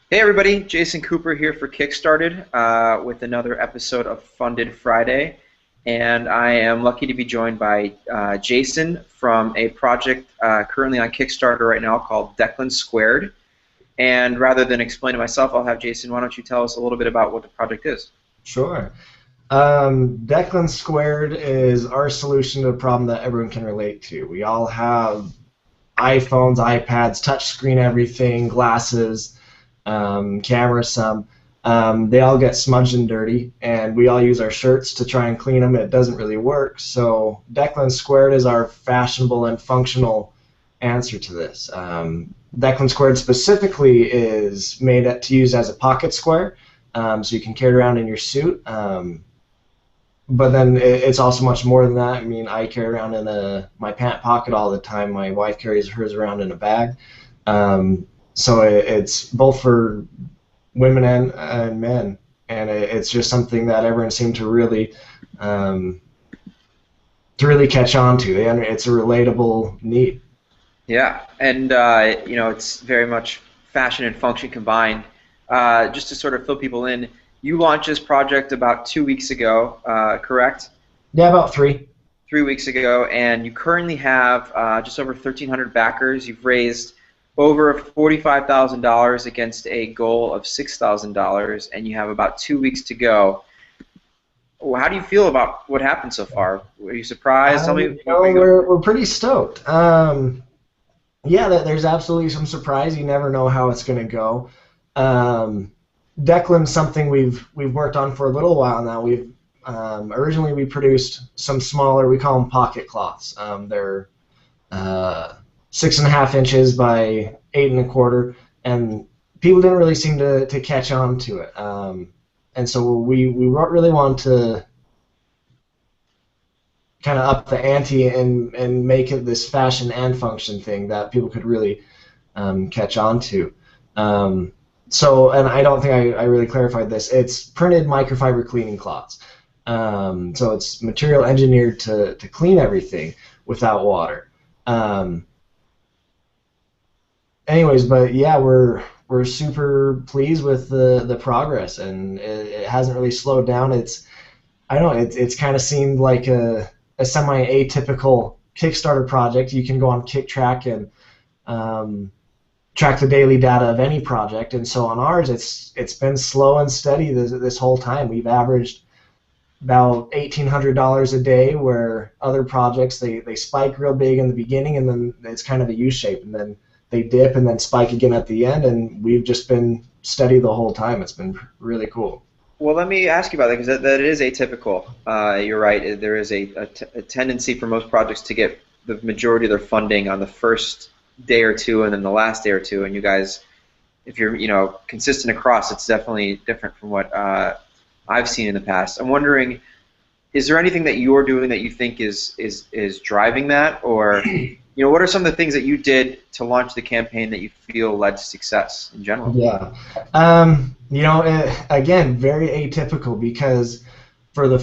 Hey everybody, Jason Cooper here for Kickstarted with another episode of Funded Friday. And I am lucky to be joined by Jason from a project currently on Kickstarter right now called Declan Squared. And rather than explain it myself, I'll have Jason, why don't you tell us a little bit about what the project is? Sure. Declan Squared is our solution to a problem that everyone can relate to. We all have iPhones, iPads, touchscreen everything, glasses, cameras, some. They all get smudged and dirty, and we all use our shirts to try and clean them. It doesn't really work. So Declan Squared is our fashionable and functional answer to this. Declan Squared specifically is made to use as a pocket square, so you can carry it around in your suit. But then it's also much more than that. I mean, I carry around in my pant pocket all the time. My wife carries hers around in a bag. So it's both for women and men, and it's just something that everyone seemed to really catch on to. It's a relatable need. Yeah, and it's very much fashion and function combined. Just to sort of fill people in, you launched this project about 2 weeks ago, correct? Yeah, about three. 3 weeks ago, and you currently have just over 1,300 backers. You've raised over $45,000 against a goal of $6,000, and you have about 2 weeks to go. Well, how do you feel about what happened so far? Were you surprised? Tell me. We're pretty stoked. Yeah, there's absolutely some surprise. You never know how it's going to go. Declan's something we've worked on for a little while now. Originally we produced some smaller, we call them pocket cloths. They're 6.5 inches by 8.25, and people didn't really seem to catch on to it. And so we really want to kind of up the ante and make it this fashion and function thing that people could really catch on to. So, and I don't think I really clarified this. It's printed microfiber cleaning cloths. So it's material engineered to clean everything without water. Anyways, but yeah, we're super pleased with the progress, and it hasn't really slowed down. I don't know, it's kind of seemed like a semi-atypical Kickstarter project. You can go on KickTrack and track the daily data of any project, and so on ours, it's been slow and steady this whole time. We've averaged about $1,800 a day, where other projects they spike real big in the beginning, and then it's kind of a U shape, and then they dip and then spike again at the end, and we've just been steady the whole time. It's been really cool. Well, let me ask you about that, because that is atypical. You're right. There is a tendency for most projects to get the majority of their funding on the first day or two, and then the last day or two. And you guys, if you're consistent across, it's definitely different from what I've seen in the past. I'm wondering, is there anything that you're doing that you think is driving that, or what are some of the things that you did to launch the campaign that you feel led to success in general? Yeah. Again, very atypical, because for the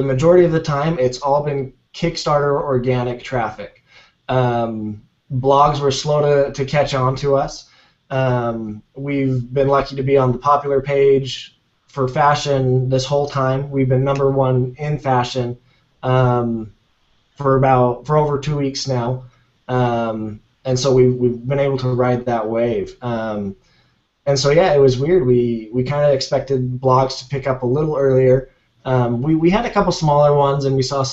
majority of the time, it's all been Kickstarter organic traffic. Blogs were slow to catch on to us. We've been lucky to be on the popular page for fashion this whole time. We've been #1 in fashion for over 2 weeks now, and so we've been able to ride that wave. And so yeah, it was weird. We kind of expected blogs to pick up a little earlier. We had a couple smaller ones, and we saw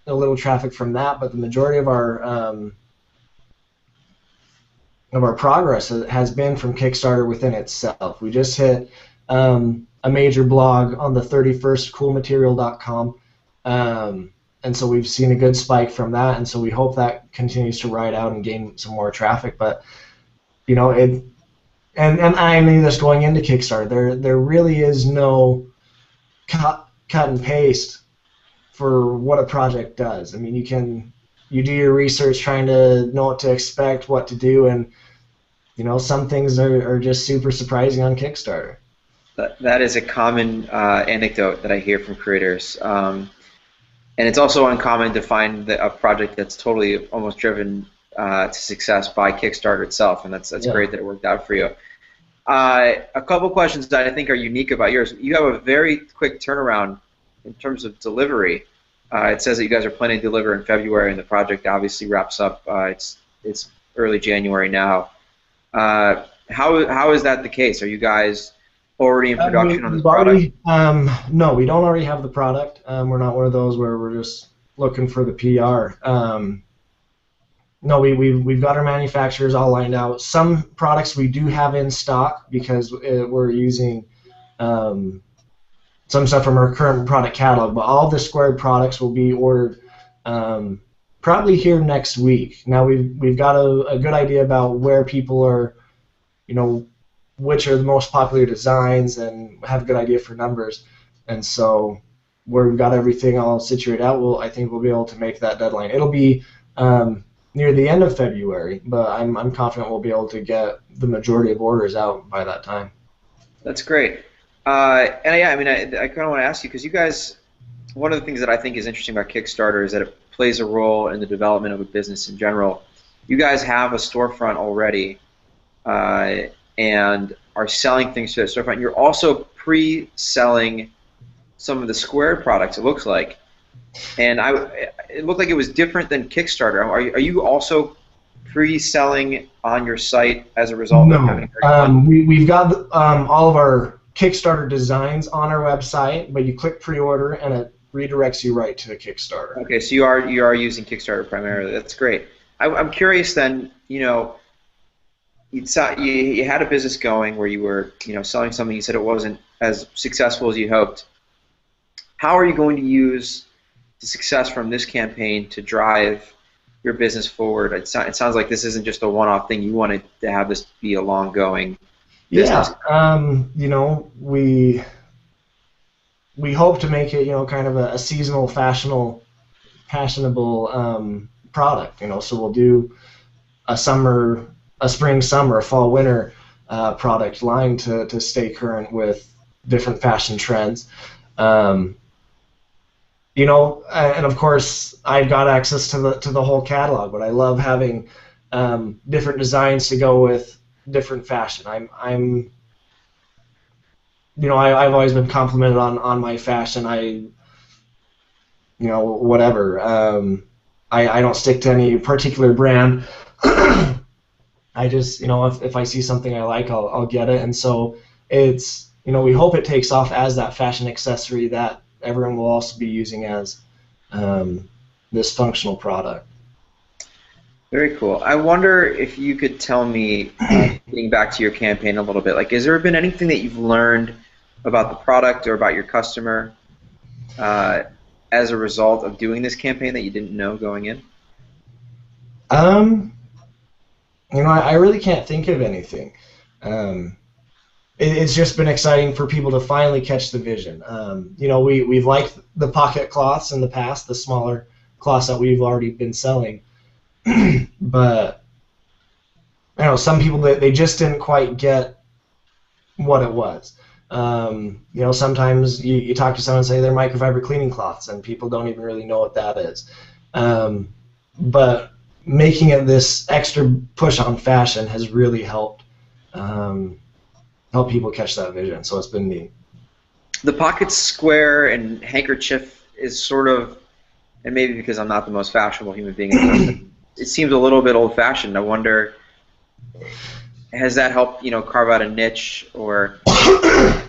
a little traffic from that, but the majority of our progress has been from Kickstarter within itself. We just hit a major blog on the 31st, coolmaterial.com, and so we've seen a good spike from that, and so we hope that continues to ride out and gain some more traffic. But and I knew this going into Kickstarter, there really is no cut and paste for what a project does. I mean, you do your research trying to know what to expect, what to do, and some things are just super surprising on Kickstarter. That is a common anecdote that I hear from creators, and it's also uncommon to find a project that's totally almost driven to success by Kickstarter itself, and that's Yeah. great that it worked out for you. A couple questions that I think are unique about yours. You have a very quick turnaround in terms of delivery. It says that you guys are planning to deliver in February, and the project obviously wraps up. It's early January now. How is that the case? Are you guys already in production on this product? No, we don't already have the product. We're not one of those where we're just looking for the PR. No, we've got our manufacturers all lined out. Some products we do have in stock because we're using some stuff from our current product catalog, but all the Squared products will be ordered probably here next week. Now we've got a good idea about where people are, which are the most popular designs, and have a good idea for numbers. And so where we've got everything all situated out, I think we'll be able to make that deadline. It'll be near the end of February, but I'm confident we'll be able to get the majority of orders out by that time. That's great. And yeah, I mean, I kind of want to ask you, because you guys, one of the things that I think is interesting about Kickstarter is that it plays a role in the development of a business in general. You guys have a storefront already and are selling things to that storefront. You're also pre-selling some of the Squared products, it looks like. And it looked like it was different than Kickstarter. Are you also pre-selling on your site as a result of having we've got all of our Kickstarter designs on our website, but you click pre-order and it redirects you right to the Kickstarter. Okay, so you are using Kickstarter primarily. That's great. I'm curious then. You had a business going where you were selling something. You said it wasn't as successful as you hoped. How are you going to use the success from this campaign to drive your business forward? It sounds like this isn't just a one-off thing. You wanted to have this be a long-going business. Yeah, we hope to make it, kind of a seasonal, fashionable product. So we'll do a spring, summer, fall, winter product line to stay current with different fashion trends. And of course, I've got access to the whole catalog, but I love having different designs to go with different fashion. I've always been complimented on my fashion. Whatever. I don't stick to any particular brand. I just, if I see something I like, I'll get it. And so it's, we hope it takes off as that fashion accessory that everyone will also be using as this functional product. Very cool. I wonder if you could tell me, getting back to your campaign a little bit, like, has there been anything that you've learned about the product or about your customer as a result of doing this campaign that you didn't know going in? I really can't think of anything. It's just been exciting for people to finally catch the vision. We've liked the pocket cloths in the past, the smaller cloths that we've already been selling. But some people, they just didn't quite get what it was. Sometimes you talk to someone and say they're microfiber cleaning cloths, and people don't even really know what that is. But making it this extra push on fashion has really helped help people catch that vision. So it's been neat. The pocket square and handkerchief is sort of, and maybe because I'm not the most fashionable human being in the world, it seems a little bit old-fashioned. I wonder, has that helped carve out a niche, or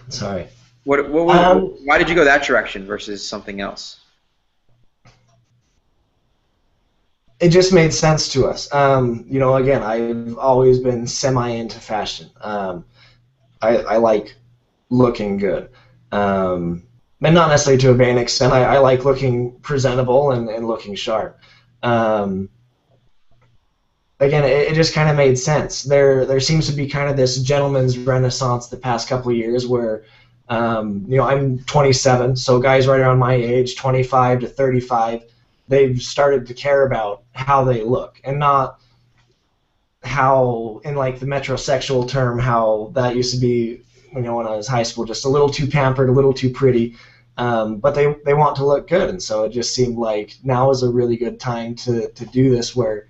sorry, why did you go that direction versus something else? It just made sense to us. Again, I've always been semi into fashion. I like looking good, and not necessarily to a vain extent. I like looking presentable and looking sharp. Again, it just kind of made sense. There seems to be kind of this gentleman's renaissance the past couple of years where, I'm 27, so guys right around my age, 25 to 35, they've started to care about how they look, and not how, in like the metrosexual term, how that used to be, when I was high school, just a little too pampered, a little too pretty. But they want to look good, and so it just seemed like now is a really good time to do this, where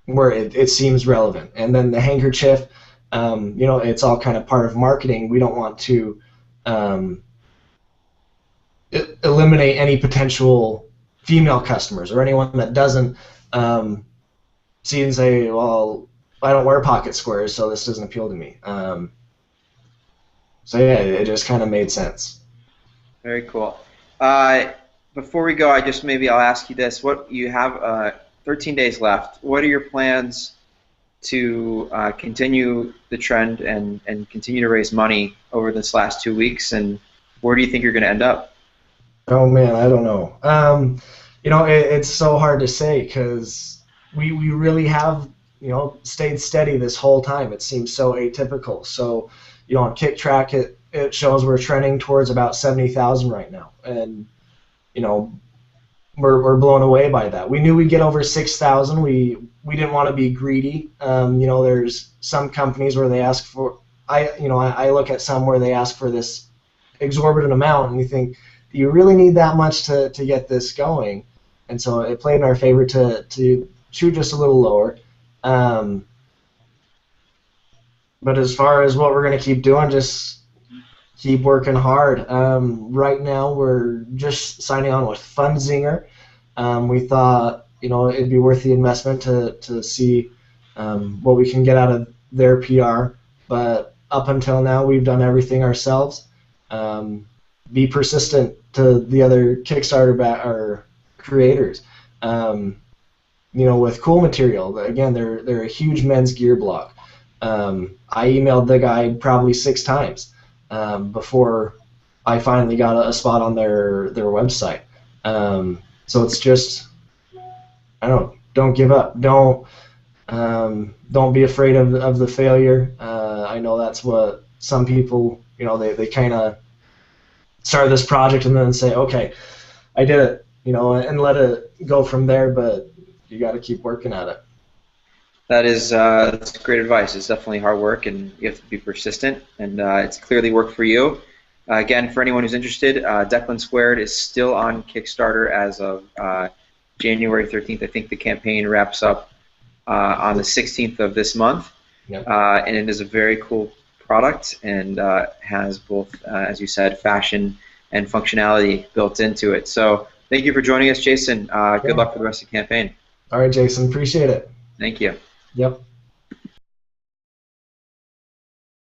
where it seems relevant. And then the handkerchief, it's all kind of part of marketing. We don't want to eliminate any potential female customers or anyone that doesn't see and say, well, I don't wear pocket squares, so this doesn't appeal to me. So yeah, it just kind of made sense. Very cool. Before we go, I'll ask you this: what you have 13 days left. What are your plans to continue the trend and continue to raise money over this last 2 weeks? And where do you think you're going to end up? Oh man, I don't know. It's so hard to say because we really have stayed steady this whole time. It seems so atypical. So on KickTrack, it shows we're trending towards about 70,000 right now, and we're blown away by that. We knew we'd get over 6,000. We didn't want to be greedy. There's some companies where they ask for. I look at some where they ask for this exorbitant amount, and you think, do you really need that much to get this going? And so it played in our favor to shoot just a little lower. But as far as what we're going to keep doing, just keep working hard. Right now, we're just signing on with Funzinger. We thought, it'd be worth the investment to see what we can get out of their PR. But up until now, we've done everything ourselves. Be persistent to the other Kickstarter or creators. With Cool Material, again, they're a huge men's gear blog. I emailed the guy probably 6 times before I finally got a spot on their website. So it's just, don't give up. Don't be afraid of the failure. I know that's what some people, they kind of start this project and then say, okay, I did it, and let it go from there. But you got to keep working at it. That's great advice. It's definitely hard work, and you have to be persistent, and it's clearly worked for you. Again, for anyone who's interested, Declan Squared is still on Kickstarter as of January 13th. I think the campaign wraps up on the 16th of this month. Yep. And it is a very cool product and has both, as you said, fashion and functionality built into it. So thank you for joining us, Jason. Good luck for the rest of the campaign. All right, Jason. Appreciate it. Thank you. Yep.